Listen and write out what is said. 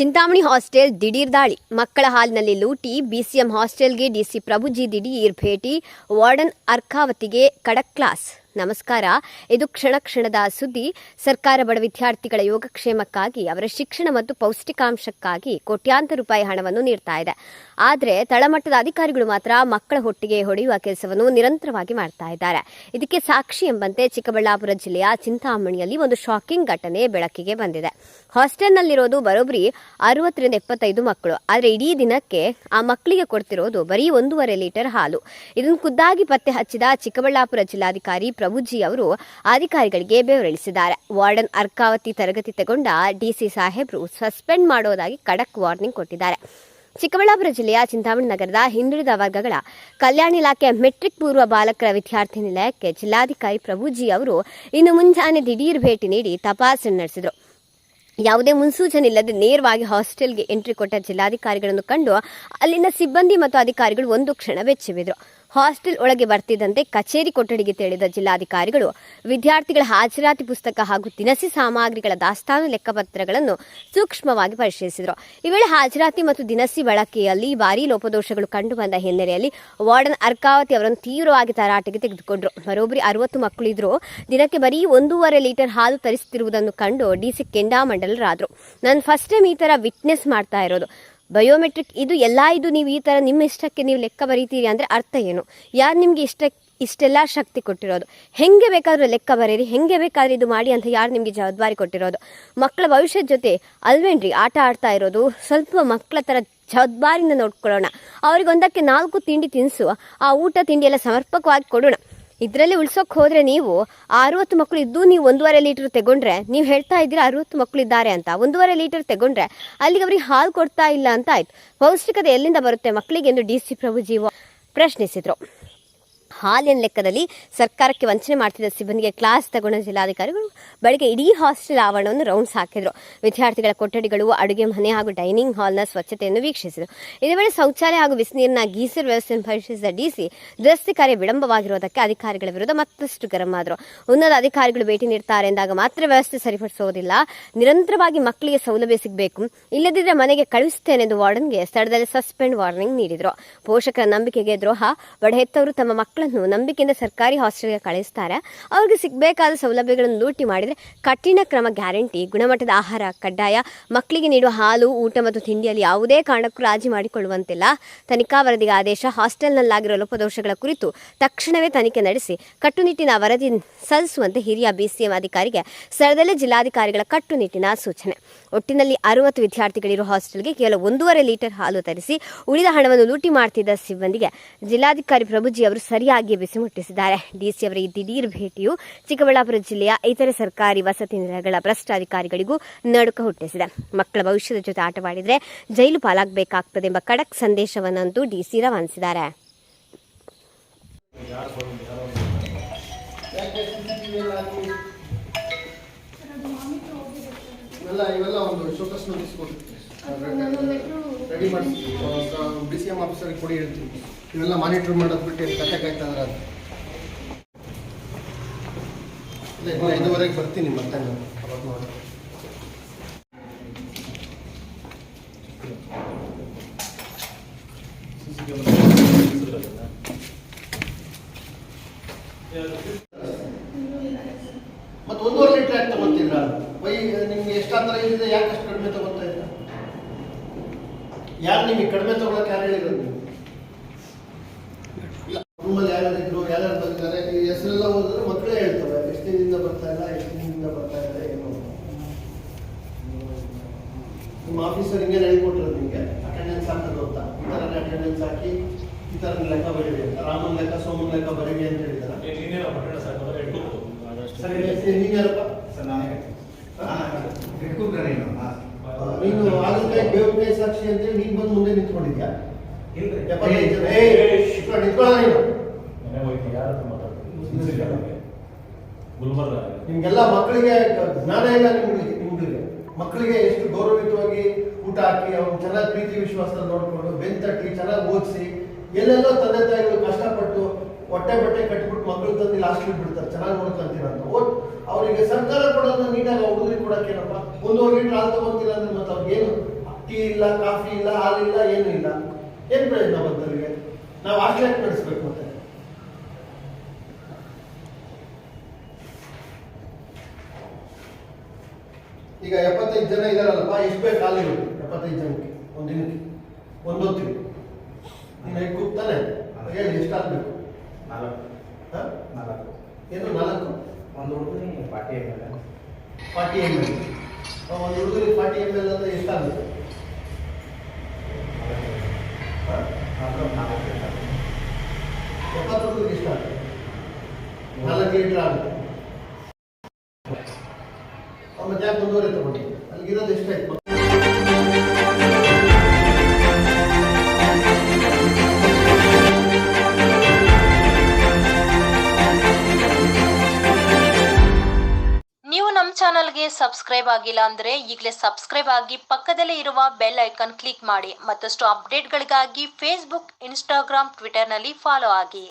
Chintamani hostel ದಿಢೀರ್ ದಾಳಿ, ಮಕ್ಕಳ ಹಾಲಿನಲ್ಲಿ ಲೂಟಿ, ಬಿಸಿಎಂ ಹಾಸ್ಟೆಲ್ಗೆ ಡಿಸಿ ಪ್ರಭುಜಿ ದಿಢೀರ್ ಭೇಟಿ, ವಾರ್ಡನ್ ಅರ್ಕಾವತಿಗೆ ಖಡಕ್ ಕ್ಲಾಸ್. ನಮಸ್ಕಾರ. ಇದು ಕ್ಷಣ ಕ್ಷಣದ ಸುದ್ದಿ. ಸರ್ಕಾರ ಬಡ ವಿದ್ಯಾರ್ಥಿಗಳ ಯೋಗಕ್ಷೇಮಕ್ಕಾಗಿ, ಅವರ ಶಿಕ್ಷಣ ಮತ್ತು ಪೌಷ್ಟಿಕಾಂಶಕ್ಕಾಗಿ ಕೋಟ್ಯಾಂತರ ರೂಪಾಯಿ ಹಣವನ್ನು ನೀಡ್ತಾ ಇದೆ. ಆದರೆ ತಳಮಟ್ಟದ ಅಧಿಕಾರಿಗಳು ಮಾತ್ರ ಮಕ್ಕಳ ಹೊಟ್ಟಿಗೆ ಹೊಡೆಯುವ ಕೆಲಸವನ್ನು ನಿರಂತರವಾಗಿ ಮಾಡ್ತಾ ಇದ್ದಾರೆ. ಇದಕ್ಕೆ ಸಾಕ್ಷಿ ಎಂಬಂತೆ ಚಿಕ್ಕಬಳ್ಳಾಪುರ ಜಿಲ್ಲೆಯ ಚಿಂತಾಮಣಿಯಲ್ಲಿ ಒಂದು ಶಾಕಿಂಗ್ ಘಟನೆ ಬೆಳಕಿಗೆ ಬಂದಿದೆ. ಹಾಸ್ಟೆಲ್ನಲ್ಲಿರೋದು ಬರೋಬ್ಬರಿ 60ರಿಂದ 75 ಮಕ್ಕಳು. ಆದರೆ ಇಡೀ ದಿನಕ್ಕೆ ಆ ಮಕ್ಕಳಿಗೆ ಕೊಡ್ತಿರೋದು ಬರೀ 1.5 ಲೀಟರ್ ಹಾಲು. ಇದನ್ನು ಖುದ್ದಾಗಿ ಪತ್ತೆ ಹಚ್ಚಿದ ಚಿಕ್ಕಬಳ್ಳಾಪುರ ಜಿಲ್ಲಾಧಿಕಾರಿ ಪ್ರಭುಜಿ ಅವರು ಅಧಿಕಾರಿಗಳಿಗೆ ಬೆವರಿಳಿಸಿದ್ದಾರೆ. ವಾರ್ಡನ್ ಅರ್ಕಾವತಿ ತರಗತಿ ತಗೊಂಡ ಡಿಸಿ ಸಾಹೇಬ್ರು ಸಸ್ಪೆಂಡ್ ಮಾಡೋದಾಗಿ ಖಡಕ್ ವಾರ್ನಿಂಗ್ ಕೊಟ್ಟಿದ್ದಾರೆ. ಚಿಕ್ಕಬಳ್ಳಾಪುರ ಜಿಲ್ಲೆಯ ಚಿಂತಾಮಣಿ ನಗರದ ಹಿಂದುಳಿದ ವರ್ಗಗಳ ಕಲ್ಯಾಣ ಇಲಾಖೆ ಮೆಟ್ರಿಕ್ ಪೂರ್ವ ಬಾಲಕರ ವಿದ್ಯಾರ್ಥಿ ನಿಲಯಕ್ಕೆ ಜಿಲ್ಲಾಧಿಕಾರಿ ಪ್ರಭುಜಿ ಅವರು ಇನ್ನು ಮುಂಜಾನೆ ದಿಢೀರ್ ಭೇಟಿ ನೀಡಿ ತಪಾಸಣೆ ನಡೆಸಿದರು. ಯಾವುದೇ ಮುನ್ಸೂಚನೆ ಇಲ್ಲದೆ ನೇರವಾಗಿ ಹಾಸ್ಟೆಲ್ಗೆ ಎಂಟ್ರಿ ಕೊಟ್ಟ ಜಿಲ್ಲಾಧಿಕಾರಿಗಳನ್ನು ಕಂಡು ಅಲ್ಲಿನ ಸಿಬ್ಬಂದಿ ಮತ್ತು ಅಧಿಕಾರಿಗಳು ಒಂದು ಕ್ಷಣ ಬೆಚ್ಚಿಬಿದ್ರು. ಹಾಸ್ಟೆಲ್ ಒಳಗೆ ಬರ್ತಿದ್ದಂತೆ ಕಚೇರಿ ಕೊಠಡಿಗೆ ತೆರಳಿದ ಜಿಲ್ಲಾಧಿಕಾರಿಗಳು ವಿದ್ಯಾರ್ಥಿಗಳ ಹಾಜರಾತಿ ಪುಸ್ತಕ ಹಾಗೂ ದಿನಸಿ ಸಾಮಗ್ರಿಗಳ ದಾಸ್ತಾನು ಲೆಕ್ಕಪತ್ರಗಳನ್ನು ಸೂಕ್ಷ್ಮವಾಗಿ ಪರಿಶೀಲಿಸಿದರು. ಈ ವೇಳೆ ಹಾಜರಾತಿ ಮತ್ತು ದಿನಸಿ ಬಳಕೆಯಲ್ಲಿ ಭಾರೀ ಲೋಪದೋಷಗಳು ಕಂಡುಬಂದ ಹಿನ್ನೆಲೆಯಲ್ಲಿ ವಾರ್ಡನ್ ಅರ್ಕಾವತಿ ಅವರನ್ನು ತೀವ್ರವಾಗಿ ತರಾಟೆಗೆ ತೆಗೆದುಕೊಂಡರು. ಬರೋಬ್ಬರಿ 60 ಮಕ್ಕಳಿದ್ರು. ದಿನಕ್ಕೆ ಬರೀ 1.5 ಲೀಟರ್ ಹಾಲು ತರಿಸುತ್ತಿರುವುದನ್ನು ಕಂಡು ಡಿಸಿ ಕೆಂಡಾಮಂಡಲರಾದರು. ನಾನು ಫಸ್ಟ್ ಟೈಮ್ ಈ ಥರ ವಿಟ್ನೆಸ್ ಮಾಡ್ತಾ ಇರೋದು. ಬಯೋಮೆಟ್ರಿಕ್ ಇದು ನೀವು ಈ ಥರ ನಿಮ್ಮ ಇಷ್ಟಕ್ಕೆ ನೀವು ಲೆಕ್ಕ ಬರೀತೀರಿ ಅಂದರೆ ಅರ್ಥ ಏನು? ಯಾರು ನಿಮಗೆ ಇಷ್ಟೆಲ್ಲ ಶಕ್ತಿ ಕೊಟ್ಟಿರೋದು? ಹೆಂಗೆ ಬೇಕಾದರೂ ಲೆಕ್ಕ ಬರೀರಿ, ಹೆಂಗೆ ಬೇಕಾದರೂ ಇದು ಮಾಡಿ ಅಂತ ಯಾರು ನಿಮಗೆ ಜವಾಬ್ದಾರಿ ಕೊಟ್ಟಿರೋದು? ಮಕ್ಕಳ ಭವಿಷ್ಯದ ಜೊತೆ ಅಲ್ವೇನ್ರಿ ಆಟ ಆಡ್ತಾ ಇರೋದು? ಸ್ವಲ್ಪ ಮಕ್ಕಳ ಥರ ಜವಾಬ್ದಾರಿಯಿಂದ ನೋಡ್ಕೊಳ್ಳೋಣ. ಅವ್ರಿಗೊಂದಕ್ಕೆ 4 ತಿಂಡಿ ತಿನಿಸು, ಆ ಊಟ ತಿಂಡಿ ಎಲ್ಲ ಸಮರ್ಪಕವಾಗಿ ಕೊಡೋಣ. ಇದರಲ್ಲಿ ಉಳ್ಸೋಕೆ ಹೋದರೆ ನೀವು 60 ಮಕ್ಕಳು ಇದ್ದು ನೀವು 1.5 ಲೀಟರ್ ತಗೊಂಡ್ರೆ, ನೀವು ಹೇಳ್ತಾ ಇದ್ದೀರಾ 60 ಮಕ್ಕಳು ಇದ್ದಾರೆ ಅಂತ, 1.5 ಲೀಟರ್ ತಗೊಂಡ್ರೆ ಅಲ್ಲಿಗೆ ಅವ್ರಿಗೆ ಹಾಲು ಕೊಡ್ತಾ ಇಲ್ಲ ಅಂತ ಆಯ್ತು. ಪೌಷ್ಟಿಕತೆ ಎಲ್ಲಿಂದ ಬರುತ್ತೆ ಮಕ್ಕಳಿಗೆ ಎಂದು ಡಿಸಿ ಪ್ರಭುಜಿ ಪ್ರಶ್ನಿಸಿದರು. ಹಾಲಿನ ಲೆಕ್ಕದಲ್ಲಿ ಸರ್ಕಾರಕ್ಕೆ ವಂಚನೆ ಮಾಡ್ತಿದ್ದ ಸಿಬ್ಬಂದಿಗೆ ಕ್ಲಾಸ್ ತಗೊಂಡ ಜಿಲ್ಲಾಧಿಕಾರಿಗಳು ಬೆಳಗ್ಗೆ ಇಡೀ ಹಾಸ್ಟೆಲ್ ಆವರಣವನ್ನು ರೌಂಡ್ಸ್ ಹಾಕಿದರು. ವಿದ್ಯಾರ್ಥಿಗಳ ಕೊಠಡಿಗಳು, ಅಡುಗೆ ಮನೆ ಹಾಗೂ ಡೈನಿಂಗ್ ಹಾಲ್ನ ಸ್ವಚ್ಛತೆಯನ್ನು ವೀಕ್ಷಿಸಿದರು. ಇದೇ ವೇಳೆ ಶೌಚಾಲಯ ಹಾಗೂ ಬಿಸಿನೀರಿನ ಗೀಸರ್ ವ್ಯವಸ್ಥೆಯನ್ನು ಪರಿಶೀಲಿಸಿದ ಡಿಸಿ ದುರಸ್ತಿ ಕಾರ್ಯ ವಿಳಂಬವಾಗಿರುವುದಕ್ಕೆ ಅಧಿಕಾರಿಗಳ ವಿರುದ್ಧ ಮತ್ತಷ್ಟು ಗರಂ ಆದರು. ಉನ್ನತ ಅಧಿಕಾರಿಗಳು ಭೇಟಿ ನೀಡುತ್ತಾರೆ ಎಂದಾಗ ಮಾತ್ರ ವ್ಯವಸ್ಥೆ ಸರಿಪಡಿಸುವುದಿಲ್ಲ. ನಿರಂತರವಾಗಿ ಮಕ್ಕಳಿಗೆ ಸೌಲಭ್ಯ ಸಿಗಬೇಕು, ಇಲ್ಲದಿದ್ದರೆ ಮನೆಗೆ ಕಳುಹಿಸುತ್ತೇನೆ ಎಂದು ವಾರ್ಡನ್ಗೆ ಸ್ಥಳದಲ್ಲಿ ಸಸ್ಪೆಂಡ್ ವಾರ್ನಿಂಗ್ ನೀಡಿದರು. ಪೋಷಕರ ನಂಬಿಕೆಗೆ ದ್ರೋಹ. ಬಡ ಹೆತ್ತವರು ತಮ್ಮ ಮಕ್ಕಳನ್ನು ನಂಬಿಕೆಯಿಂದ ಸರ್ಕಾರಿ ಹಾಸ್ಟೆಲ್ಗೆ ಕಳಿಸ್ತಾರೆ. ಅವ್ರಿಗೆ ಸಿಗಬೇಕಾದ ಸೌಲಭ್ಯಗಳನ್ನು ಲೂಟಿ ಮಾಡಿದರೆ ಕಠಿಣ ಕ್ರಮ ಗ್ಯಾರಂಟಿ. ಗುಣಮಟ್ಟದ ಆಹಾರ ಕಡ್ಡಾಯ. ಮಕ್ಕಳಿಗೆ ನೀಡುವ ಹಾಲು, ಊಟ ಮತ್ತು ತಿಂಡಿಯಲ್ಲಿ ಯಾವುದೇ ಕಾರಣಕ್ಕೂ ರಾಜಿ ಮಾಡಿಕೊಳ್ಳುವಂತಿಲ್ಲ. ತನಿಖಾ ವರದಿಗೆ ಆದೇಶ. ಹಾಸ್ಟೆಲ್ನಲ್ಲಾಗಿರುವ ಲೋಪದೋಷಗಳ ಕುರಿತು ತಕ್ಷಣವೇ ತನಿಖೆ ನಡೆಸಿ ಕಟ್ಟುನಿಟ್ಟಿನ ವರದಿ ಸಲ್ಲಿಸುವಂತೆ ಹಿರಿಯ ಬಿಸಿಎಂ ಅಧಿಕಾರಿಗೆ ಸ್ಥಳದಲ್ಲೇ ಜಿಲ್ಲಾಧಿಕಾರಿಗಳ ಕಟ್ಟುನಿಟ್ಟಿನ ಸೂಚನೆ. ಒಟ್ಟಿನಲ್ಲಿ 60 ವಿದ್ಯಾರ್ಥಿಗಳಿರುವ ಹಾಸ್ಟೆಲ್ಗೆ ಕೇವಲ 1.5 ಲೀಟರ್ ಹಾಲು ತರಿಸಿ ಉಳಿದ ಹಣವನ್ನು ಲೂಟಿ ಮಾಡ್ತಿದ್ದ ಸಿಬ್ಬಂದಿಗೆ ಜಿಲ್ಲಾಧಿಕಾರಿ ಪ್ರಭುಜಿ ಅವರು ಸರಿಯಾಗಿ ಬಿಸಿ ಮುಟ್ಟಿಸಿದ್ದಾರೆ. ಡಿಸಿ ಅವರ ಈ ದಿಢೀರ್ ಭೇಟಿಯು ಚಿಕ್ಕಬಳ್ಳಾಪುರ ಜಿಲ್ಲೆಯ ಇತರೆ ಸರ್ಕಾರಿ ವಸತಿ ನಿಲಯಗಳ ಭ್ರಷ್ಟ ಅಧಿಕಾರಿಗಳಿಗೂ ನಡುಕ ಹುಟ್ಟಿಸಿದೆ. ಮಕ್ಕಳ ಭವಿಷ್ಯದ ಜೊತೆ ಆಟವಾಡಿದರೆ ಜೈಲು ಪಾಲಾಗಬೇಕಾಗ್ತದೆ ಎಂಬ ಖಡಕ್ ಸಂದೇಶವನ್ನಂತೂ ಡಿಸಿ ರವಾನಿಸಿದ್ದಾರೆ. ಇವೆಲ್ಲ ಒಂದು ಶೋಕಸ್ ನೋಟಿಸ್ ರೆಡಿ ಮಾಡಿ BCM ಆಫೀಸರ್ಗೆ ಕೊಡಿ ಹೇಳ್ತೀವಿ. ಇವೆಲ್ಲ ಮಾನಿಟರ್ ಮಾಡೋದು ಬಿಟ್ಟು ಕತೆ ಕಾಯ್ತಾ ಇದ್ದಾರೆ. ಅದು 5:30ಗೆ ಬರ್ತೀನಿ ಮತ್ತೆ ನಾನು ಅವಾಗ ನೋಡಿ. ಮತ್ತೆ 1.5 ಲೀಟರ್ ಯಾಕೆ ತಗೊಳ್ತಿದ್ರ? ನಿಮ್ಗೆ ಎಷ್ಟಾತರ ಇದೆ, ಯಾಕೆ ಅಷ್ಟು ಕಡಿಮೆ ತಗೊಳ್ತಾ ಇದ್ರ? ಯಾರು ನಿಮಗೆ ಕಡಿಮೆ ತಗೊಳಕ್ಕೆ ಯಾರು ಹೇಳಿದ್ರು? ನೀವು ಇಲ್ಲ, ರೂಮಲ್ಲಿ ಯಾರ್ಯಾರಿದ್ರು, ಯಾರ್ಯಾರು ಬಂದಿದ್ದಾರೆ, ಈ ಹೆಸರೆಲ್ಲ ಓದಿದ್ರೆ ಮಕ್ಕಳೇ ಹೇಳ್ತವೆ ಎಷ್ಟು ದಿನದಿಂದ ಬರ್ತಾ ಇಲ್ಲ, ಎಷ್ಟು ದಿನದಿಂದ ಬರ್ತಾ ಇಲ್ಲ ಏನು. ನಿಮ್ಮ ಆಫೀಸರ್ ಹಿಂಗೆ ಹೇಳ್ಕೊಟ್ರು ನಿಮಗೆ ಅಟೆಂಡೆನ್ಸ್ ಹಾಕೋದು ಅಂತ. ಈ ಥರ ಅಟೆಂಡೆನ್ಸ್ ಹಾಕಿ ಈ ಥರ ಲೆಕ್ಕ ಬರೀರಿ ಅಂತ, ರಾಮನ್ ಲೆಕ್ಕ ಸೋಮನ್ ಲೆಕ್ಕ ಬರೀರಿ ಅಂತ ಹೇಳಿದಾರೆ. ನೀನು ಯಾರಪ್ಪ? ನೀನು ಆಗಲೇ ಬೇವಕಾಯಿ ಸಾಕ್ಷಿ ಅಂತೇಳಿ ನೀನು ಬಂದು ಮುಂದೆ ನಿಂತ್ಕೊಂಡಿದ್ಯಾ? ನಿಮ್ಗೆಲ್ಲ ಮಕ್ಕಳಿಗೆ ಜ್ಞಾನ ಇಲ್ಲ. ನಿಮ್ಗಳಿಗೆ ಮಕ್ಕಳಿಗೆ ಎಷ್ಟು ಗೌರವಿತವಾಗಿ ಊಟ ಹಾಕಿ ಅವ್ನು ಚೆನ್ನಾಗಿ ಪ್ರೀತಿ ವಿಶ್ವಾಸದಲ್ಲಿ ನೋಡ್ಕೊಂಡು ಬೆನ್ ತಟ್ಟಿ ಚೆನ್ನಾಗಿ ಓದಿಸಿ, ಎಲ್ಲೆಲ್ಲೋ ತಂದೆ ತಾಯಿಗಳು ಕಷ್ಟಪಟ್ಟು ಹೊಟ್ಟೆ ಬಟ್ಟೆ ಕಟ್ಟಿಬಿಟ್ಟು ಮಕ್ಕಳು ತಂದು ಲಾಸ್ಟ್ಲಿ ಬಿಡ್ತಾರೆ, ಚೆನ್ನಾಗಿ ನೋಡ್ಕೊಂತೀರ ಅಂತ. ಅವರಿಗೆ ಸರ್ಕಾರ ಕೊಡೋದನ್ನ ನೀಟಾಗಿ ಹುಡುಗರಿಗೆ ಕೊಡೋಕ್ಕೇನಪ್ಪ 1.5 ಲೀಟರ್ ಹಾಲು ತಗೊಂತೀರ ಅಂದ್ರೆ ಮತ್ತೆ ಅವ್ರಿಗೇನು ಟೀ ಇಲ್ಲ, ಕಾಫಿ ಇಲ್ಲ, ಹಾಲಿಲ್ಲ, ಏನೂ ಇಲ್ಲ. ಏನು ಪ್ರಯೋಜನ ಬಂದವರಿಗೆ? ನಾವು ಹಾಸ್ಟೆಲ್ ನಡೆಸ್ಬೇಕು ಮತ್ತೆ. ಈಗ 75 ಜನ ಇದಾರಲ್ಲಪ್ಪ, ಎಷ್ಟು ಬೇಕು ಹಾಲು ಇರುತ್ತೆ? 75 ಜನಕ್ಕೆ ಒಂದು ದಿನಕ್ಕೆ, ಒಂದು ಹೊತ್ತಿಗೆ ನೀನು ಹೇಗೆ ಕೂಗ್ತಾನೆ ಹೇಳಿ, ಎಷ್ಟು ಹಾಕ್ಬೇಕು? 4 ಏನು 4? ಒಂದು ಹುಡುಗನಿಗೆ 40 ml. 40 ml. ಒಂದು ಹುಡುಗರಿಗೆ 40 ml ಅಂದರೆ ಎಷ್ಟಾಗುತ್ತೆ? 70 ಹುಡುಗರಿಗೆ ಎಷ್ಟಾಗುತ್ತೆ? 4 ಲೀಟರ್ ಆಗುತ್ತೆ. ಮತ್ತೆ ಯಾಕೆ ಮುಂದುವರೆ ತಗೊಂಡು ಅಲ್ಲಿಗಿರೋದು ಎಷ್ಟಾಯ್ತು? ನೀವು ನಮ್ಮ ಚಾನಲ್ಗೆ ಸಬ್ಸ್ಕ್ರೈಬ್ ಆಗಿಲ್ಲ ಅಂದ್ರೆ ಈಗಲೇ ಸಬ್ಸ್ಕ್ರೈಬ್ ಆಗಿ ಪಕ್ಕದಲ್ಲೇ ಇರುವ ಬೆಲ್ ಐಕಾನ್ ಕ್ಲಿಕ್ ಮಾಡಿ. ಮತ್ತಷ್ಟು ಅಪ್ಡೇಟ್ಗಳಿಗಾಗಿ ಫೇಸ್ಬುಕ್, ಇನ್ಸ್ಟಾಗ್ರಾಮ್, ಟ್ವಿಟರ್ನಲ್ಲಿ ಫಾಲೋ ಆಗಿ.